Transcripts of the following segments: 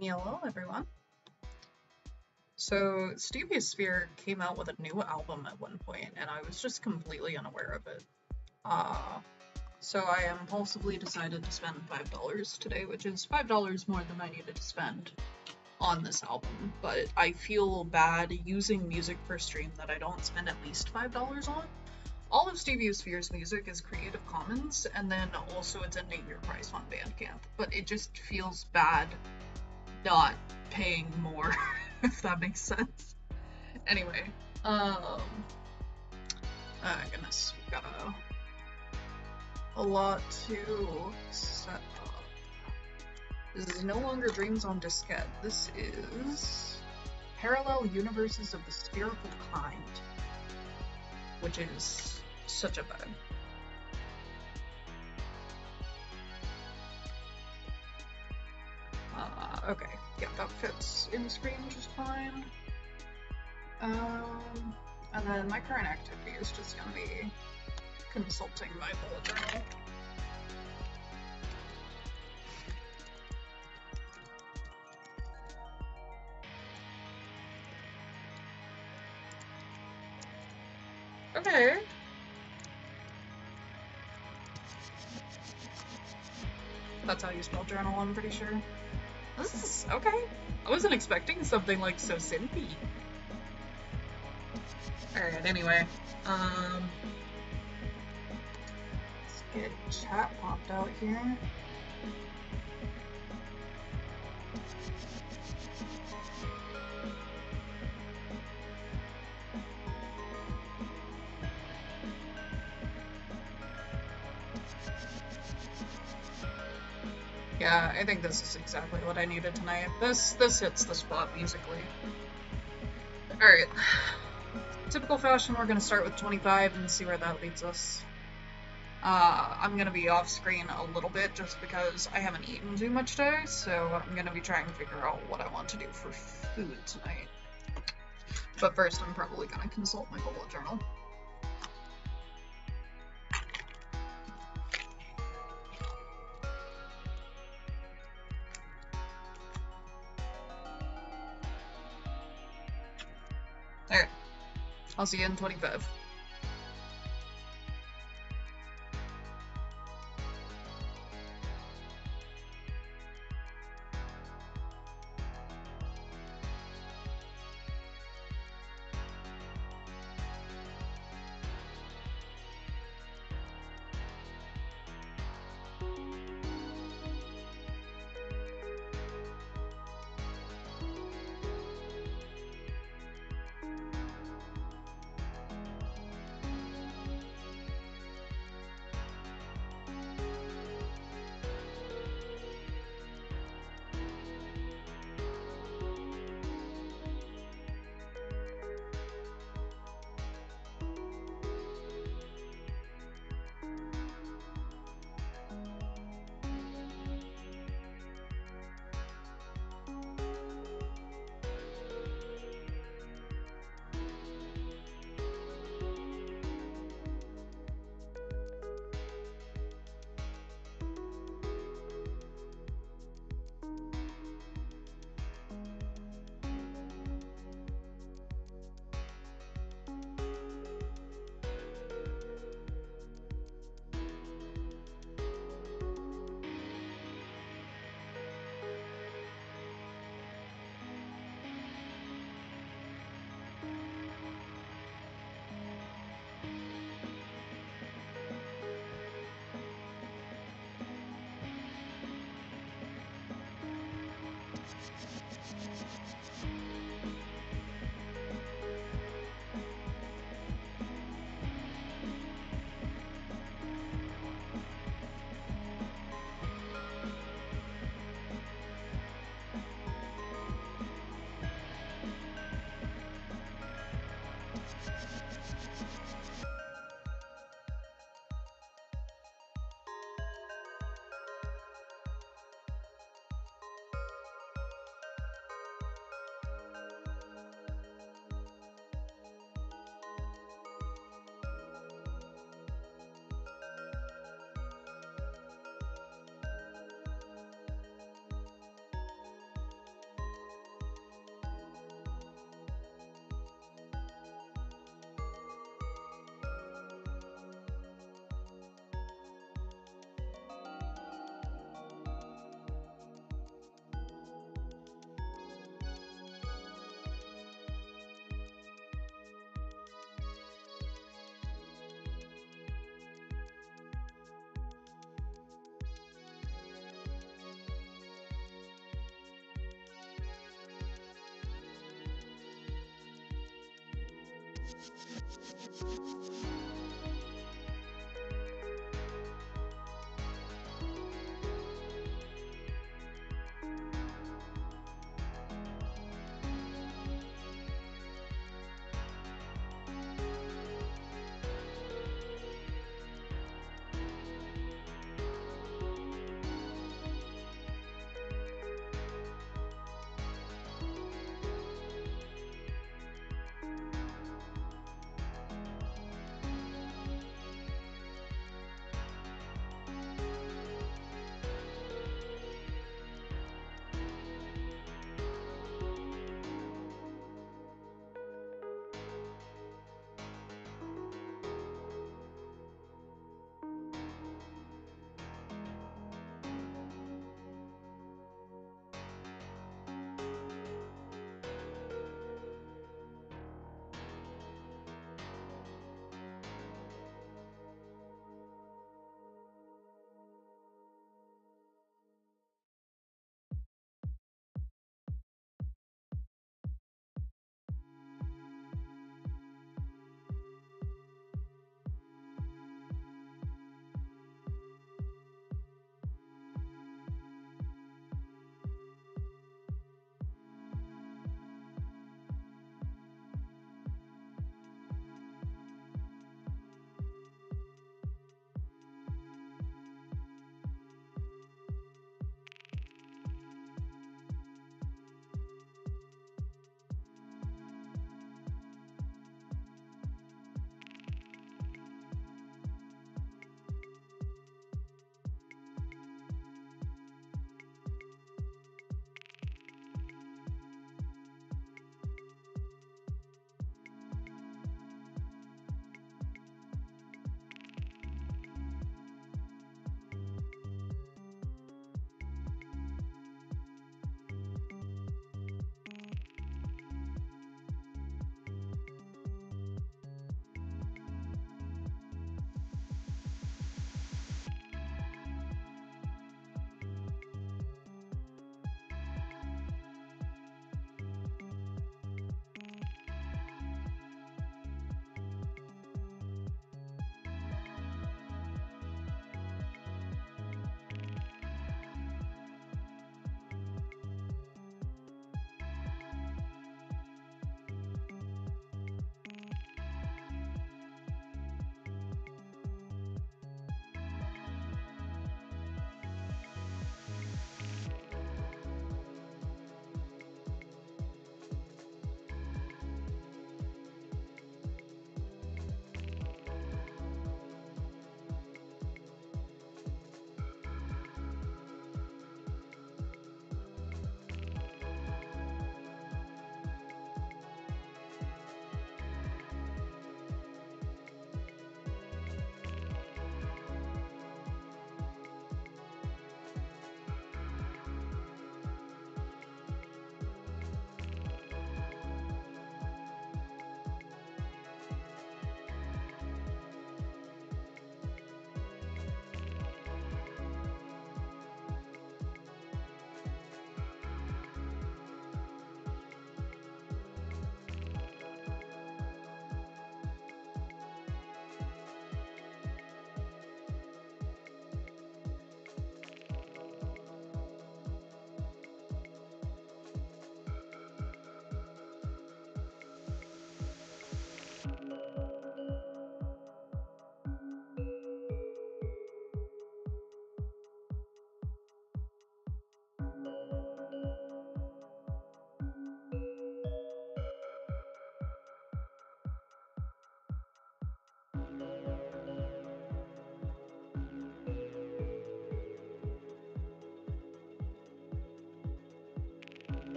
Hello, everyone. So, Stevie Sphere came out with a new album at one point, and I was just completely unaware of it. Uh, so I impulsively decided to spend $5 today, which is $5 more than I needed to spend on this album. But I feel bad using music per stream that I don't spend at least $5 on. All of Stevie Sphere's music is Creative Commons, and then also it's a name your price on Bandcamp. But it just feels bad not paying more, if that makes sense. Anyway, goodness, we've got a lot to set up. This is no longer Dreams on Diskette. This is Parallel Universes of the Spherical Kind, which is such a bug. Okay, yeah, that fits in screen just fine. And then my current activity is just gonna be consulting my bullet journal. Okay. That's how you spell journal, I'm pretty sure. This is okay. I wasn't expecting something like so synthy. Alright, anyway. Let's get chat popped out here. Yeah, I think this is exactly what I needed tonight. This hits the spot musically. Alright. Typical fashion, we're gonna start with 25 and see where that leads us. I'm gonna be off screen a little bit just because I haven't eaten too much today, so I'm gonna be trying to figure out what I want to do for food tonight. But first, I'm probably gonna consult my bullet journal. Alright. I'll see you in 25.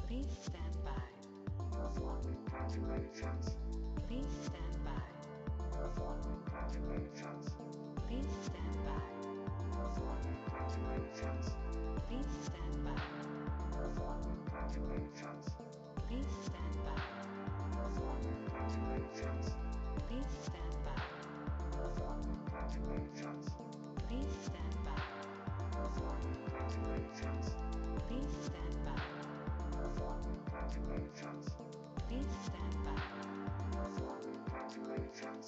Please stand by. Performing calculations. Please stand by. Performing calculations. Please stand by. Performing calculations. Please stand by. Performing calculations. Please stand by. Performing calculations. Please stand by. Performing calculations. Please stand by. Performing calculations. Please stand by. Performing calculations. Please stand by. Performing calculations.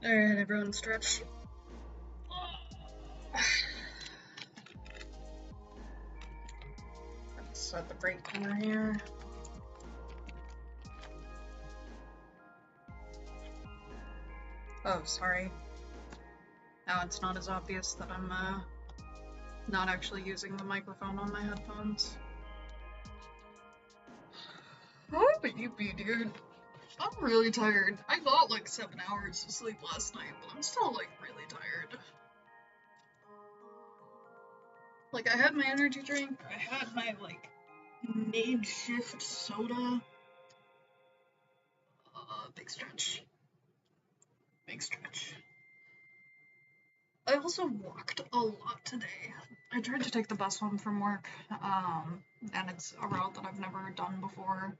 Alright, everyone stretch. Let's set the brake corner here. Oh, sorry. Now it's not as obvious that I'm not actually using the microphone on my headphones. How about you be, dude? I'm really tired. I got like 7 hours of sleep last night, but I'm still like really tired. Like, I had my energy drink, I had my like makeshift soda. Big stretch. Big stretch. I also walked a lot today. I tried to take the bus home from work, and it's a route that I've never done before.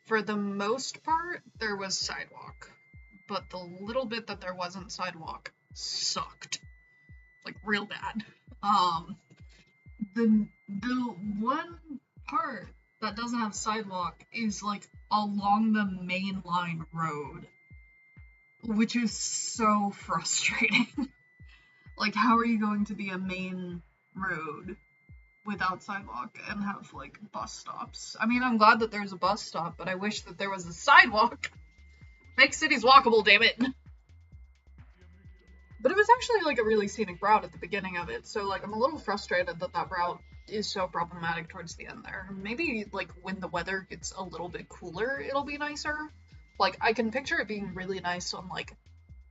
For the most part, there was sidewalk, but the little bit that there wasn't sidewalk sucked, like real bad. The one part that doesn't have sidewalk is like along the main line road, which is so frustrating. Like, how are you going to be a main road without sidewalk and have like bus stops? I mean, I'm glad that there's a bus stop, but I wish that there was a sidewalk. Make cities walkable, damn it. But it was actually like a really scenic route at the beginning of it, so like I'm a little frustrated that that route is so problematic towards the end there. Maybe like when the weather gets a little bit cooler, it'll be nicer. Like, I can picture it being really nice on like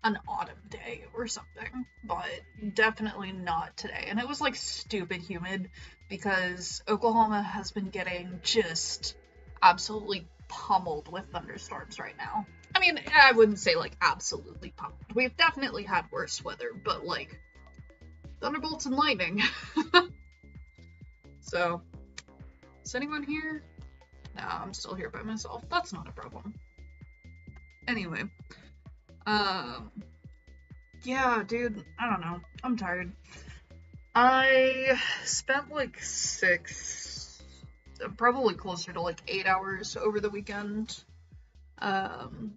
an autumn day or something, but definitely not today. And it was like stupid humid because Oklahoma has been getting just absolutely pummeled with thunderstorms right now. I mean, I wouldn't say like absolutely pummeled. We've definitely had worse weather, but like thunderbolts and lightning. So, is anyone here? No, I'm still here by myself. That's not a problem. Anyway, yeah, dude, I don't know. I'm tired. I spent like probably closer to like 8 hours over the weekend. Dang,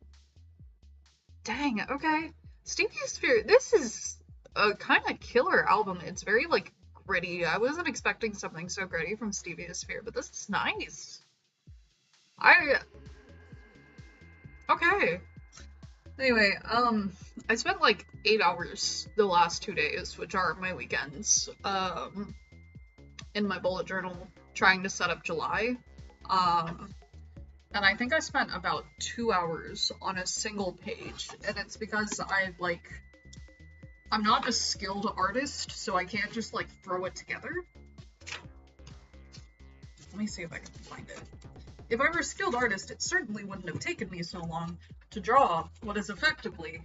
okay. Stevie Sphere, this is a kind of killer album. It's very like gritty. I wasn't expecting something so gritty from Stevie Sphere, but this is nice. Okay. Anyway, I spent like 8 hours the last 2 days, which are my weekends, in my bullet journal trying to set up July. And I think I spent about 2 hours on a single page, and it's because I'm not a skilled artist, so I can't just like throw it together. Let me see if I can find it. If I were a skilled artist, it certainly wouldn't have taken me so long to draw what is effectively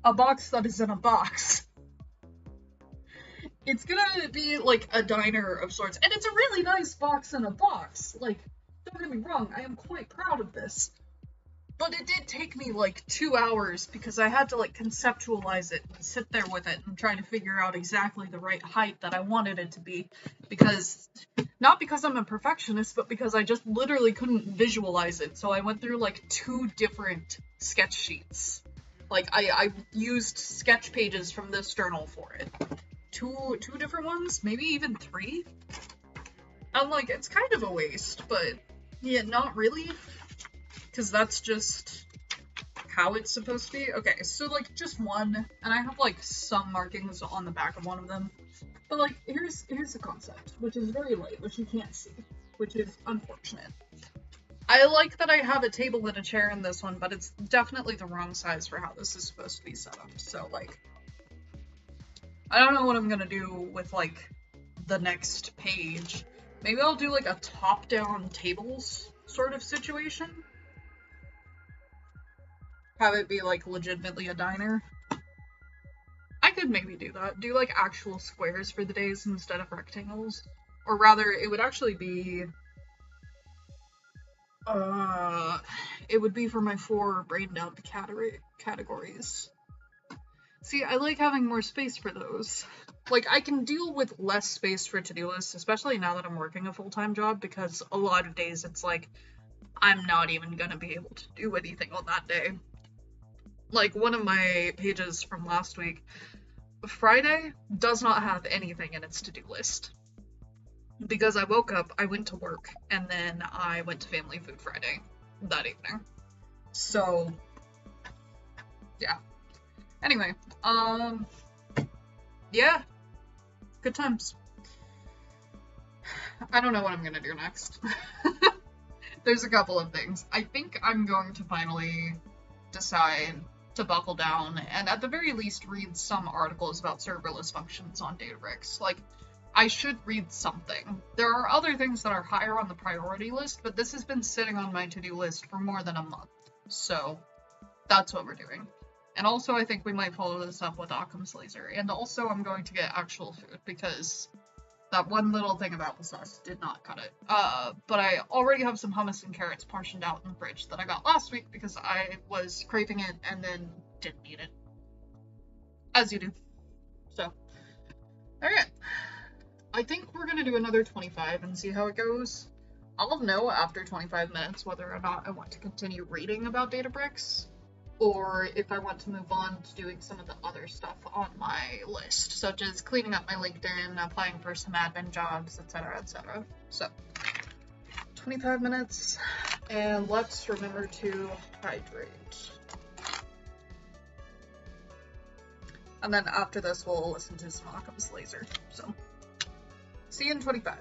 a box that is in a box. It's gonna be like a diner of sorts, and it's a really nice box in a box. Like, don't get me wrong, I am quite proud of this. But it did take me like 2 hours because I had to like conceptualize it and sit there with it and try to figure out exactly the right height that I wanted it to be. Because, not because I'm a perfectionist, but because I just literally couldn't visualize it. So I went through like 2 different sketch sheets. Like, I used sketch pages from this journal for it. Two different ones, maybe even 3. I'm like, it's kind of a waste, but yeah, not really. Because that's just how it's supposed to be. Okay, so like just one, and I have like some markings on the back of one of them. But like, here's the concept, which is very light, which you can't see, which is unfortunate. I like that I have a table and a chair in this one, but it's definitely the wrong size for how this is supposed to be set up. So like, I don't know what I'm gonna do with like the next page. Maybe I'll do like a top-down tables sort of situation. Have it be like legitimately a diner. I could maybe do that. Do like actual squares for the days instead of rectangles. Or rather, it would actually be it would be for my 4 brain dump categories. See, I like having more space for those. Like, I can deal with less space for to-do lists, especially now that I'm working a full-time job, because a lot of days it's like, I'm not even gonna be able to do anything on that day. Like, one of my pages from last week, Friday does not have anything in its to-do list. Because I woke up, I went to work, and then I went to Family Food Friday that evening. So, yeah. Anyway, yeah. Good times. I don't know what I'm gonna do next. There's a couple of things. I think I'm going to finally decide to buckle down and at the very least read some articles about serverless functions on DataBricks. Like, I should read something. There are other things that are higher on the priority list, but this has been sitting on my to-do list for more than a month. So, that's what we're doing. And also, I think we might follow this up with Occam's Laser. And also, I'm going to get actual food, because that one little thing about the sauce did not cut it. But I already have some hummus and carrots portioned out in the fridge that I got last week because I was craving it and then didn't eat it. As you do. So, alright. I think we're gonna do another 25 and see how it goes. I'll know after 25 minutes whether or not I want to continue reading about DataBricks, or if I want to move on to doing some of the other stuff on my list, such as cleaning up my LinkedIn, applying for some admin jobs, etc., etc. So, 25 minutes, and let's remember to hydrate. And then after this, we'll listen to some Occam's Laser. So, see you in 25.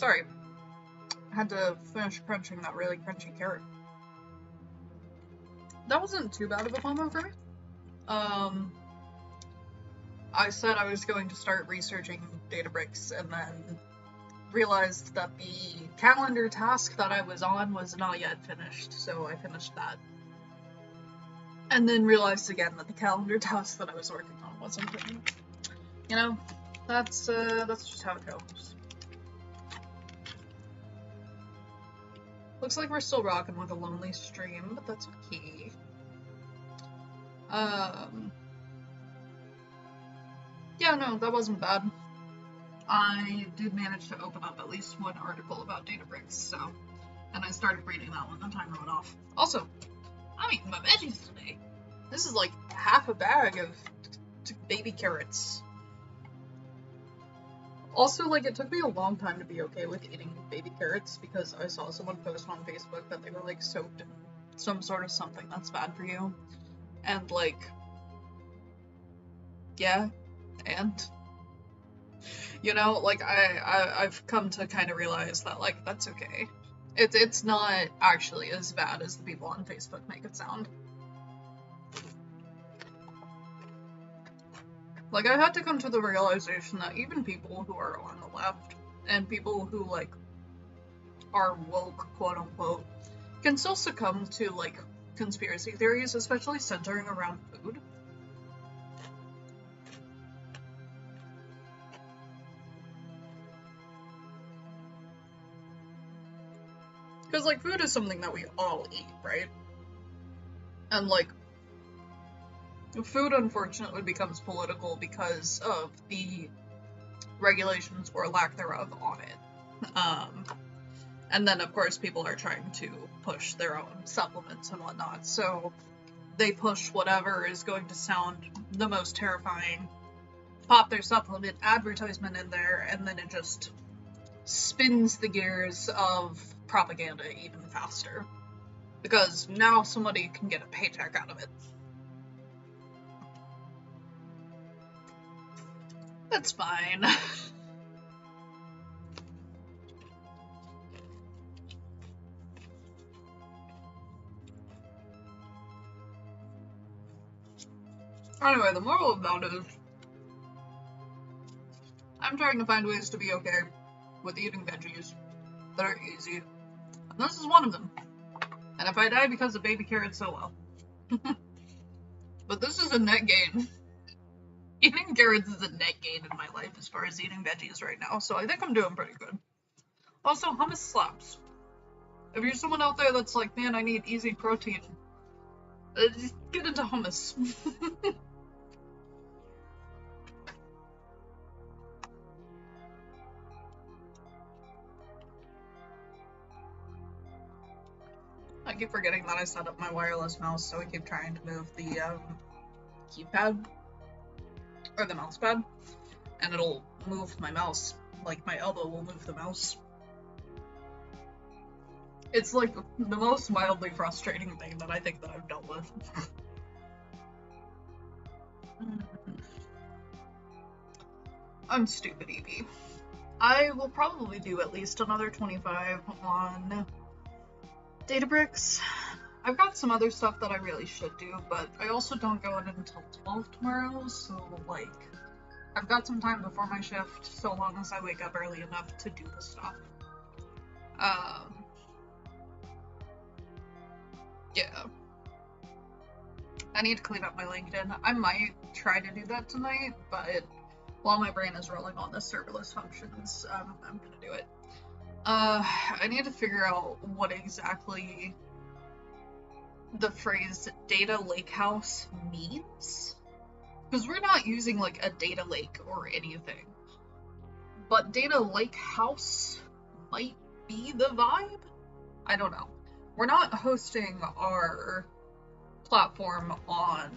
Sorry. I had to finish crunching that really crunchy carrot. That wasn't too bad of a bummer for me. I said I was going to start researching DataBricks and then realized that the calendar task that I was on was not yet finished, so I finished that. And then realized again that the calendar task that I was working on wasn't done. You know, that's just how it goes. Looks like we're still rocking with a lonely stream, but that's okay. Yeah, no, that wasn't bad. I did manage to open up at least one article about DataBricks, so, and I started reading that when the timer went off. Also, I'm eating my veggies today. This is like half a bag of baby carrots. Also, like, it took me a long time to be okay with eating baby carrots because I saw someone post on Facebook that they were, like, soaked in some sort of something that's bad for you. And, like, yeah, and, you know, like, I've come to kind of realize that, like, that's okay. It's not actually as bad as the people on Facebook make it sound. Like, I had to come to the realization that even people who are on the left, and people who, like, are woke, quote-unquote, can still succumb to, like, conspiracy theories, especially centering around food. Because, like, food is something that we all eat, right? And, like, food, unfortunately, becomes political because of the regulations or lack thereof on it. And then, of course, people are trying to push their own supplements and whatnot, so they push whatever is going to sound the most terrifying, pop their supplement advertisement in there, and then it just spins the gears of propaganda even faster. Because now somebody can get a paycheck out of it. That's fine. Anyway, the moral about it is I'm trying to find ways to be okay with eating veggies that are easy. And this is one of them. And if I die because of baby carrots, so well. But this is a net gain. Eating carrots is a net gain in my life as far as eating veggies right now, so I think I'm doing pretty good. Also, hummus slaps. If you're someone out there that's like, man, I need easy protein, just get into hummus. I keep forgetting that I set up my wireless mouse, so I keep trying to move the keypad, or the mouse pad, and it'll move my mouse, like my elbow will move the mouse. It's like the most mildly frustrating thing that I think that I've dealt with. I'm stupid, Evie. I will probably do at least another 25 on DataBricks. I've got some other stuff that I really should do, but I also don't go in until 12 tomorrow, so, like, I've got some time before my shift, so long as I wake up early enough to do the stuff. Yeah. I need to clean up my LinkedIn. I might try to do that tonight, but while my brain is rolling on the serverless functions, I'm gonna do it. I need to figure out what exactly the phrase data lakehouse means. Because we're not using, like, a data lake or anything. But data lakehouse might be the vibe? I don't know. We're not hosting our platform on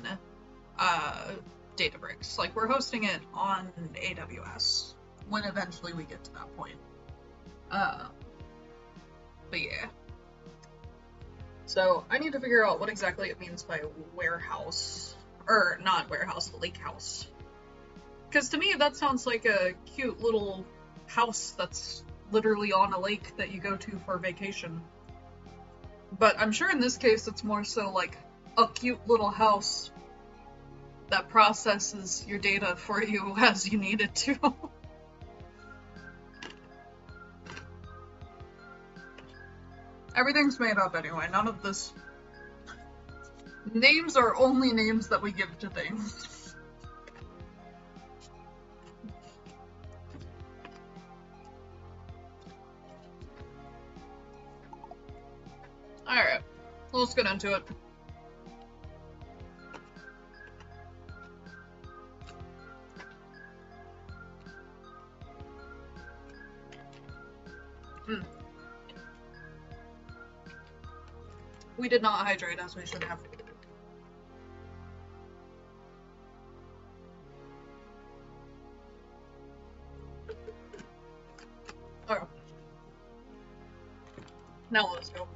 DataBricks. Like, we're hosting it on AWS when eventually we get to that point. But yeah. So, I need to figure out what exactly it means by warehouse. Or, not warehouse, lake house. Because to me, that sounds like a cute little house that's literally on a lake that you go to for vacation. But I'm sure in this case it's more so like a cute little house that processes your data for you as you need it to. Everything's made up anyway, none of this. Names are only names that we give to things. Alright, let's get into it. We did not hydrate as we should have. Oh. Now let's go.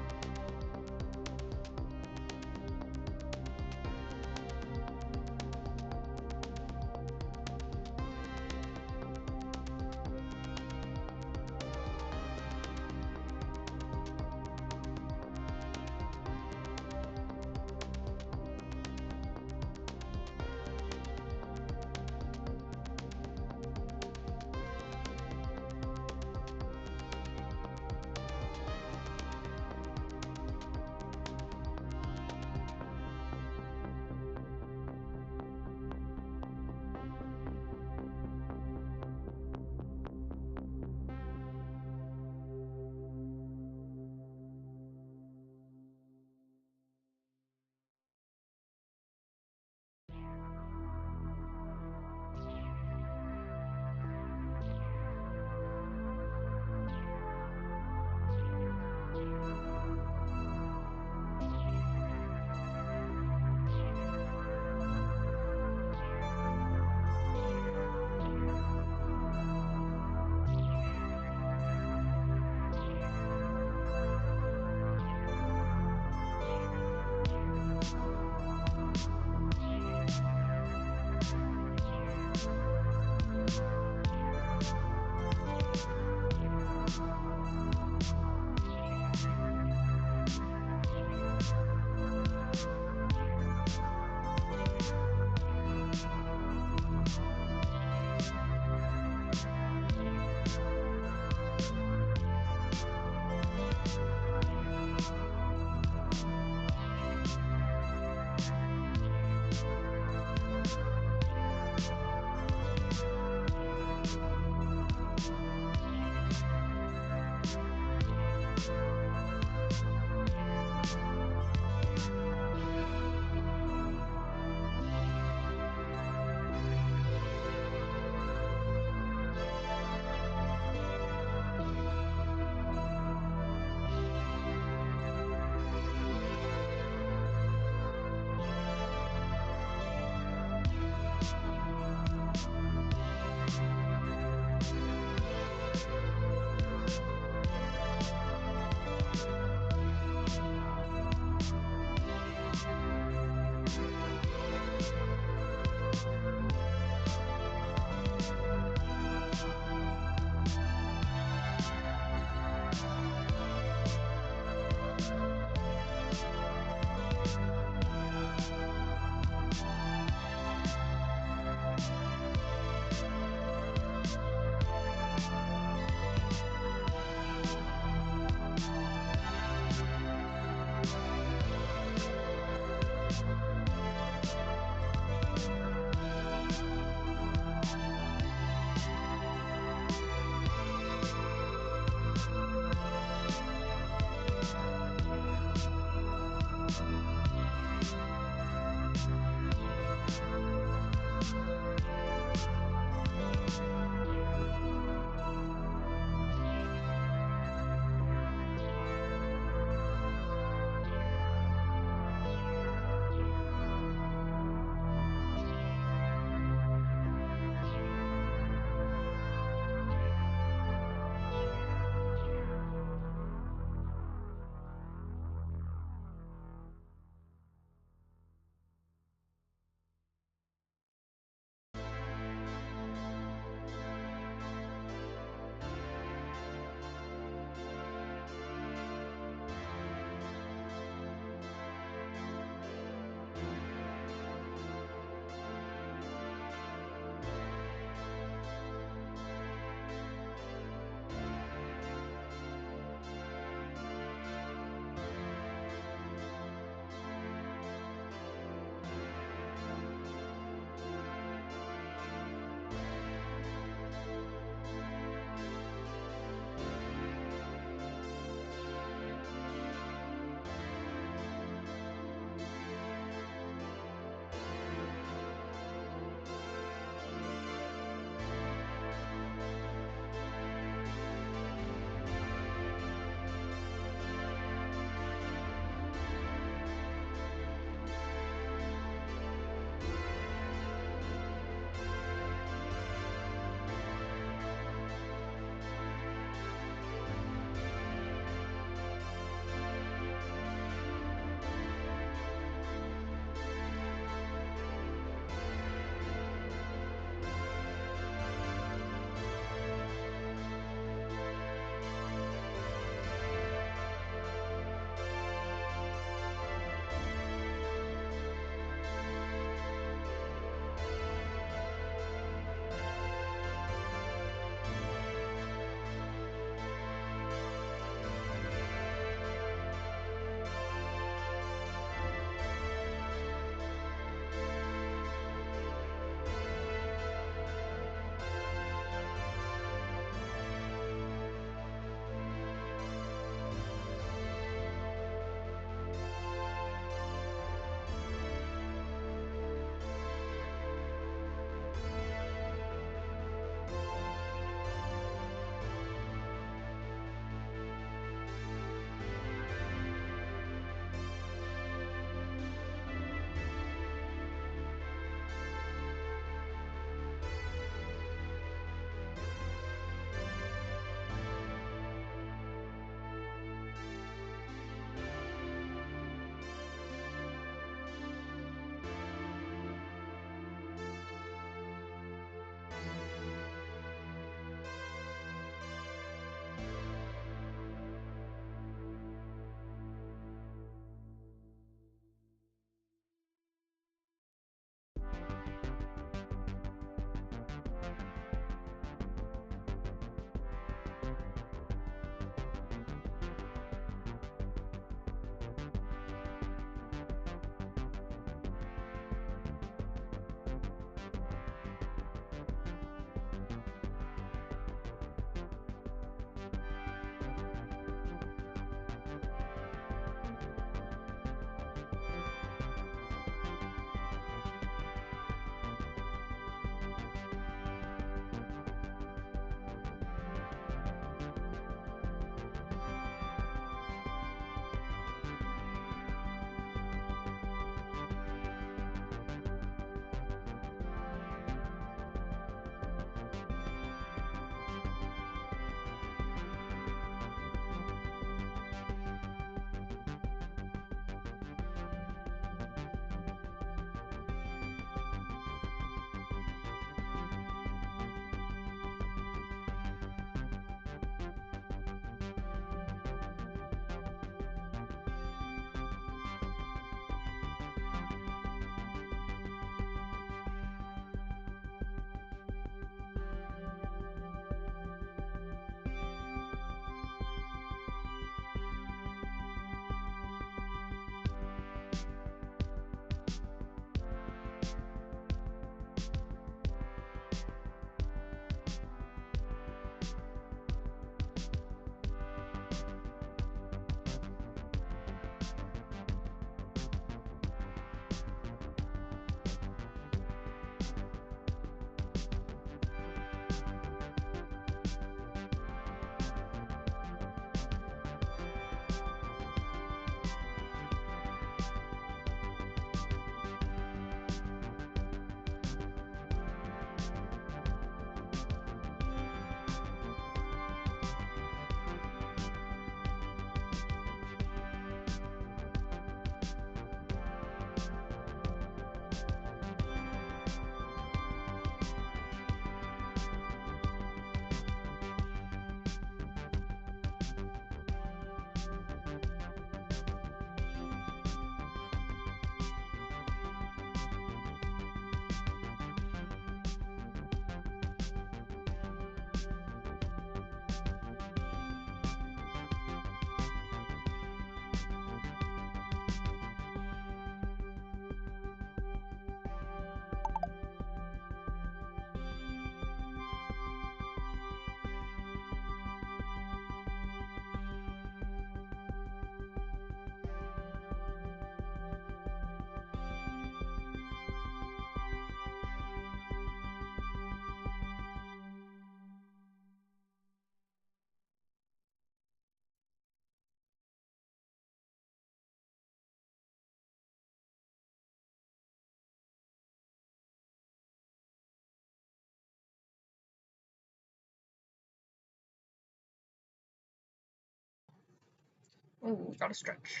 Oh, gotta stretch.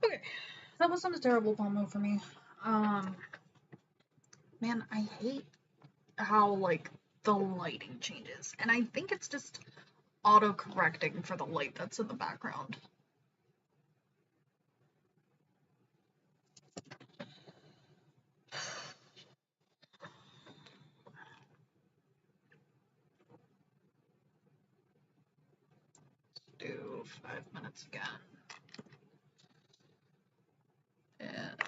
Okay, that wasn't a terrible pomo for me. Man, I hate how, like, the lighting changes. And I think it's just auto-correcting for the light that's in the background. Let's do 5 minutes again. And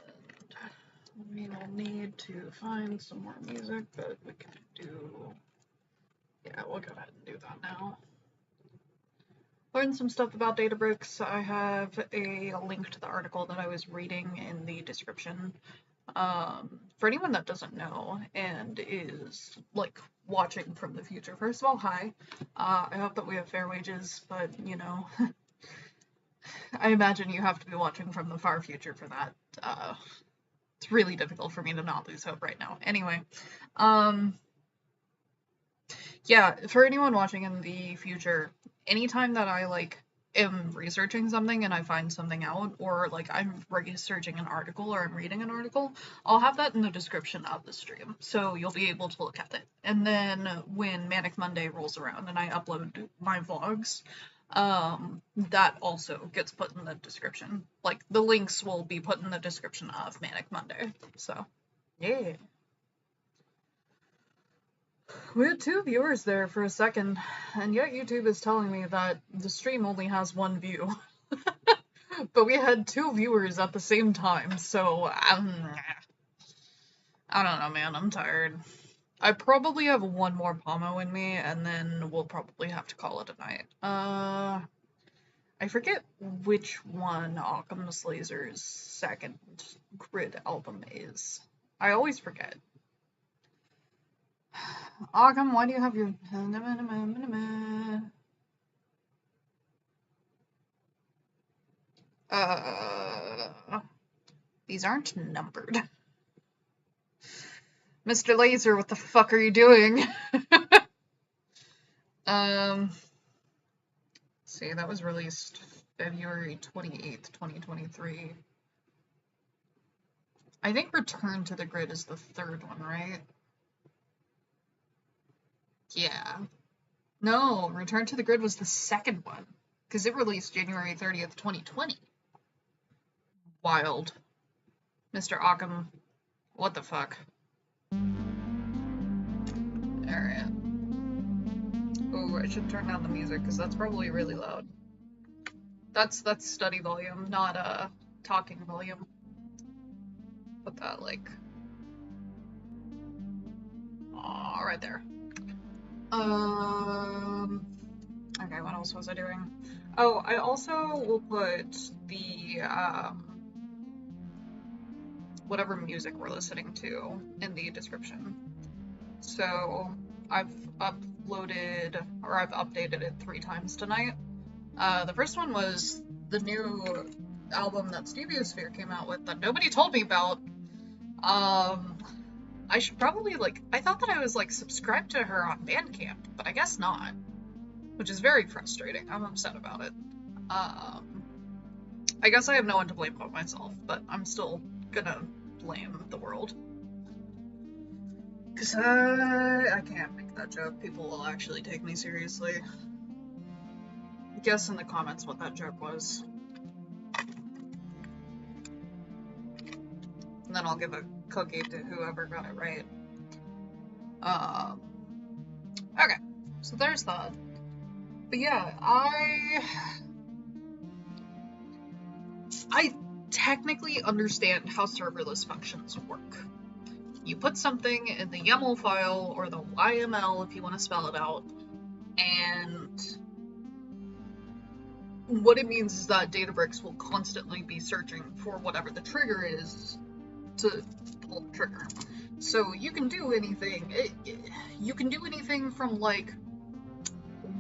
we will need to find some more music, but we can do... Yeah, we'll go ahead and do that now. Learn some stuff about DataBricks. I have a link to the article that I was reading in the description. For anyone that doesn't know and is, like, watching from the future, first of all, hi. I hope that we have fair wages, but, you know, I imagine you have to be watching from the far future for that. It's really difficult for me to not lose hope right now. Anyway, yeah, for anyone watching in the future, anytime that I, like, am researching something and I find something out, or, like, I'm researching an article or I'm reading an article, I'll have that in the description of the stream, so you'll be able to look at it. And then when Manic Monday rolls around and I upload my vlogs, that also gets put in the description. Like, the links will be put in the description of Manic Monday, so, yeah. We had 2 viewers there for a second, and yet YouTube is telling me that the stream only has 1 view. But we had 2 viewers at the same time, so I don't know, man, I'm tired. I probably have 1 more pomo in me, and then we'll probably have to call it a night. I forget which one Occam's Laser's second grid album is. I always forget. Occam, why do you have your... These aren't numbered. Mr. Laser, what the fuck are you doing? See, that was released February 28th, 2023. I think Return to the Grid is the 3rd one, right? Yeah. No, Return to the Grid was the 2nd one, because it released January 30th, 2020. Wild. Mr. Occam, what the fuck? Alright. Oh, I should turn down the music, because that's probably really loud. That's study volume, not, talking volume. Put that, like... Aw, right there. Okay, what else was I doing? Oh, I also will put the, whatever music we're listening to in the description. So, I've uploaded, or I've updated it 3 times tonight. The first one was the new album that Steviosphere came out with that nobody told me about. I should probably, like, I thought that I was, like, subscribed to her on Bandcamp, but I guess not. Which is very frustrating. I'm upset about it. I guess I have no one to blame but myself, but I'm still gonna blame the world. Because I can't make that joke. People will actually take me seriously. Guess in the comments what that joke was. And then I'll give a cookie to whoever got it right. Okay, so there's that. But yeah, I technically understand how serverless functions work. You put something in the YAML file, or the YML if you want to spell it out, and what it means is that DataBricks will constantly be searching for whatever the trigger is to pull the trigger. So you can do anything. You can do anything from, like,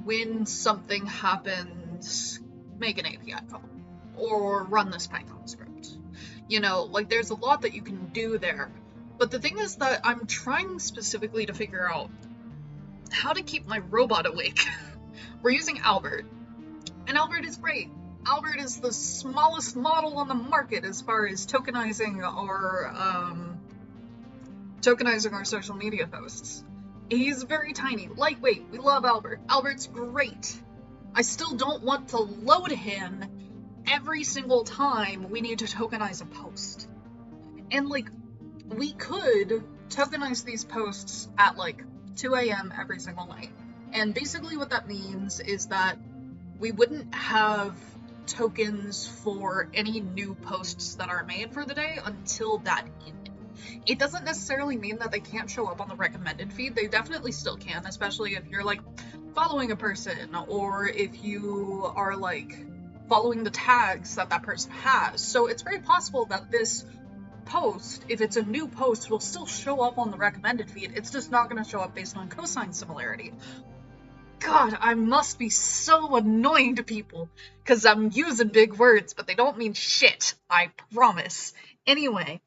when something happens, make an API call, or run this Python script. You know, like, there's a lot that you can do there. But the thing is that I'm trying specifically to figure out how to keep my robot awake. We're using Albert. And Albert is great. Albert is the smallest model on the market as far as tokenizing our social media posts. He's very tiny, lightweight. We love Albert. Albert's great. I still don't want to load him every single time we need to tokenize a post. And like, we could tokenize these posts at like 2 a.m. every single night. And basically what that means is that we wouldn't have tokens for any new posts that are made for the day until that evening. It doesn't necessarily mean that they can't show up on the recommended feed. They definitely still can, especially if you're like following a person or if you are like following the tags that that person has. So it's very possible that this post, if it's a new post, will still show up on the recommended feed. It's just not going to show up based on cosine similarity. God, I must be so annoying to people because I'm using big words, but they don't mean shit. I promise. Anyway,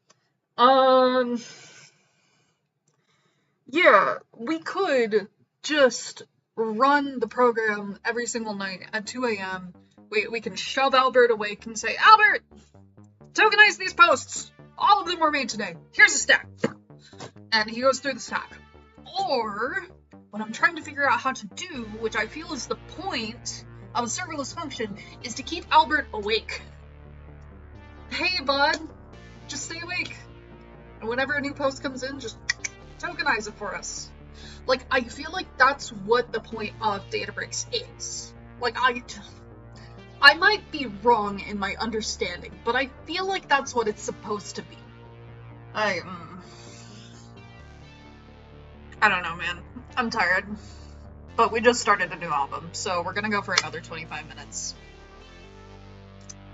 yeah, we could just run the program every single night at 2 a.m. We can shove Albert awake and say, Albert, tokenize these posts. All of them were made today. Here's a stack. And he goes through the stack. Or, what I'm trying to figure out how to do, which I feel is the point of a serverless function, is to keep Albert awake. Hey, bud, just stay awake. And whenever a new post comes in, just tokenize it for us. Like, I feel like that's what the point of DataBricks is. Like, I might be wrong in my understanding, but I feel like that's what it's supposed to be. I don't know, man. I'm tired. But we just started a new album, so we're gonna go for another 25 minutes.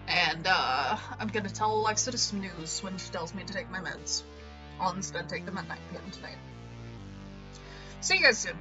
And, I'm gonna tell Alexa to snooze when she tells me to take my meds. I'll instead take them at 9 p.m. tonight. See you guys soon.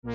So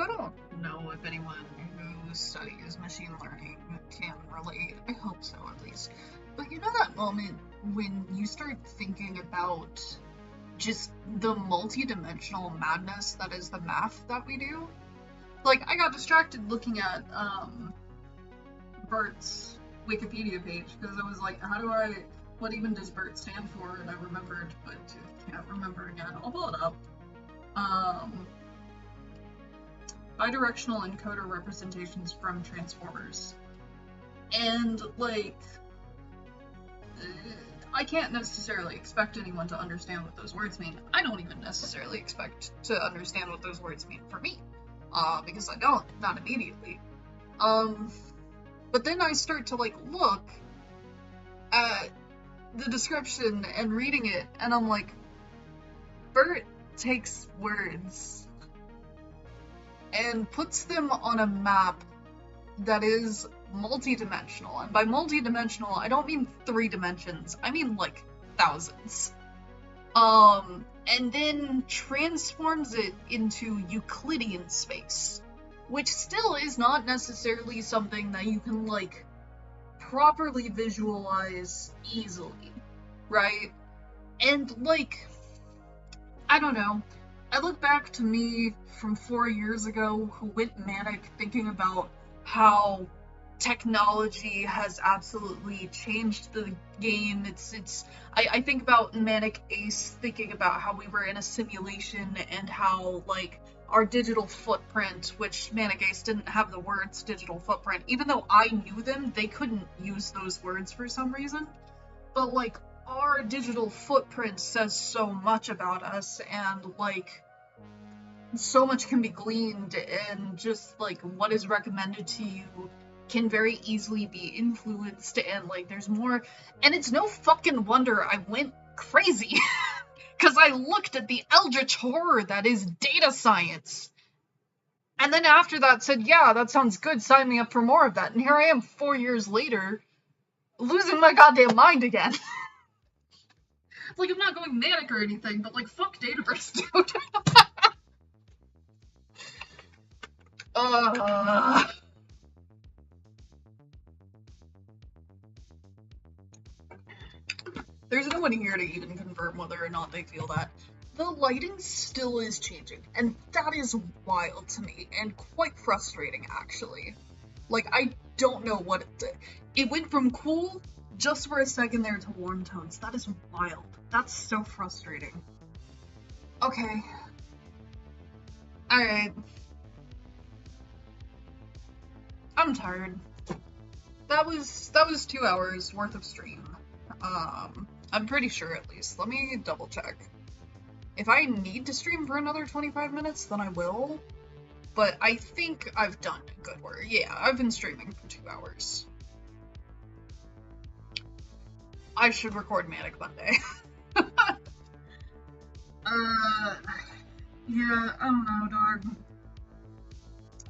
I don't know if anyone who studies machine learning can relate. I hope so, at least. But you know that moment when you start thinking about just the multi-dimensional madness that is the math that we do? Like, I got distracted looking at BERT's Wikipedia page because I was like, what even does BERT stand for? And I remembered, but can't remember again. I'll pull it up. Bidirectional encoder representations from transformers. And, like, I can't necessarily expect anyone to understand what those words mean. I don't even necessarily expect to understand what those words mean for me. Because I don't, not immediately. But then I start to, like, look at the description and reading it, and I'm like, BERT takes words and puts them on a map that is multi-dimensional. And by multi-dimensional, I don't mean 3 dimensions, I mean like thousands. And then transforms it into Euclidean space, which still is not necessarily something that you can, like, properly visualize easily, right? And, like, I don't know. I look back to me from 4 years ago who went manic thinking about how technology has absolutely changed the game. I think about Manic Ace thinking about how we were in a simulation and how, like, our digital footprint, which Manic Ace didn't have the words digital footprint. Even though I knew them, they couldn't use those words for some reason. But, like, our digital footprint says so much about us, and, like, so much can be gleaned, and just, like, what is recommended to you can very easily be influenced, and, like, there's more. And it's no fucking wonder I went crazy, because I looked at the eldritch horror that is data science. And then after that said, yeah, that sounds good, sign me up for more of that. And here I am 4 years later, losing my goddamn mind again. Like, I'm not going manic or anything, but, like, fuck DataBricks, dude. There's no one here to even confirm whether or not they feel that. The lighting still is changing, and that is wild to me, and quite frustrating, actually. Like, I don't know what it went from cool just for a second there to warm tones. That is wild. That's so frustrating. Okay. Alright. I'm tired. That was 2 hours worth of stream. I'm pretty sure, at least. Let me double check. If I need to stream for another 25 minutes, then I will. But I think I've done good work. Yeah, I've been streaming for 2 hours. I should record Manic Monday. Yeah, I don't know, dog.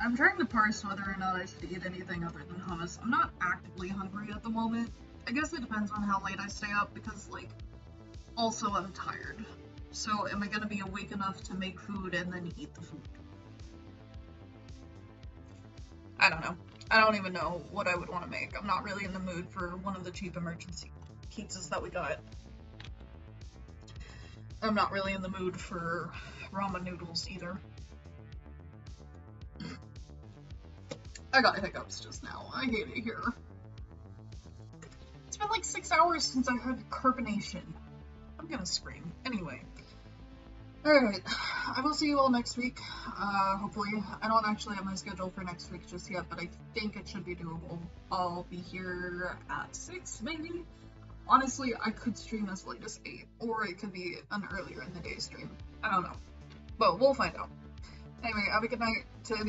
I'm trying to parse whether or not I should eat anything other than hummus. I'm not actively hungry at the moment, I guess it depends on how late I stay up because, like, also I'm tired. So am I gonna be awake enough to make food and then eat the food? I don't know. I don't even know what I would want to make. I'm not really in the mood for one of the cheap emergency pizzas that we got. I'm not really in the mood for ramen noodles either. I got hiccups just now. I hate it here. It's been like 6 hours since I had carbonation. I'm gonna scream. Anyway. Alright. I will see you all next week. Hopefully. I don't actually have my schedule for next week just yet, but I think it should be doable. I'll be here at 6, maybe? Honestly, I could stream as late as 8, or it could be an earlier in the day stream. I don't know. But we'll find out. Anyway, have a good night to anyone.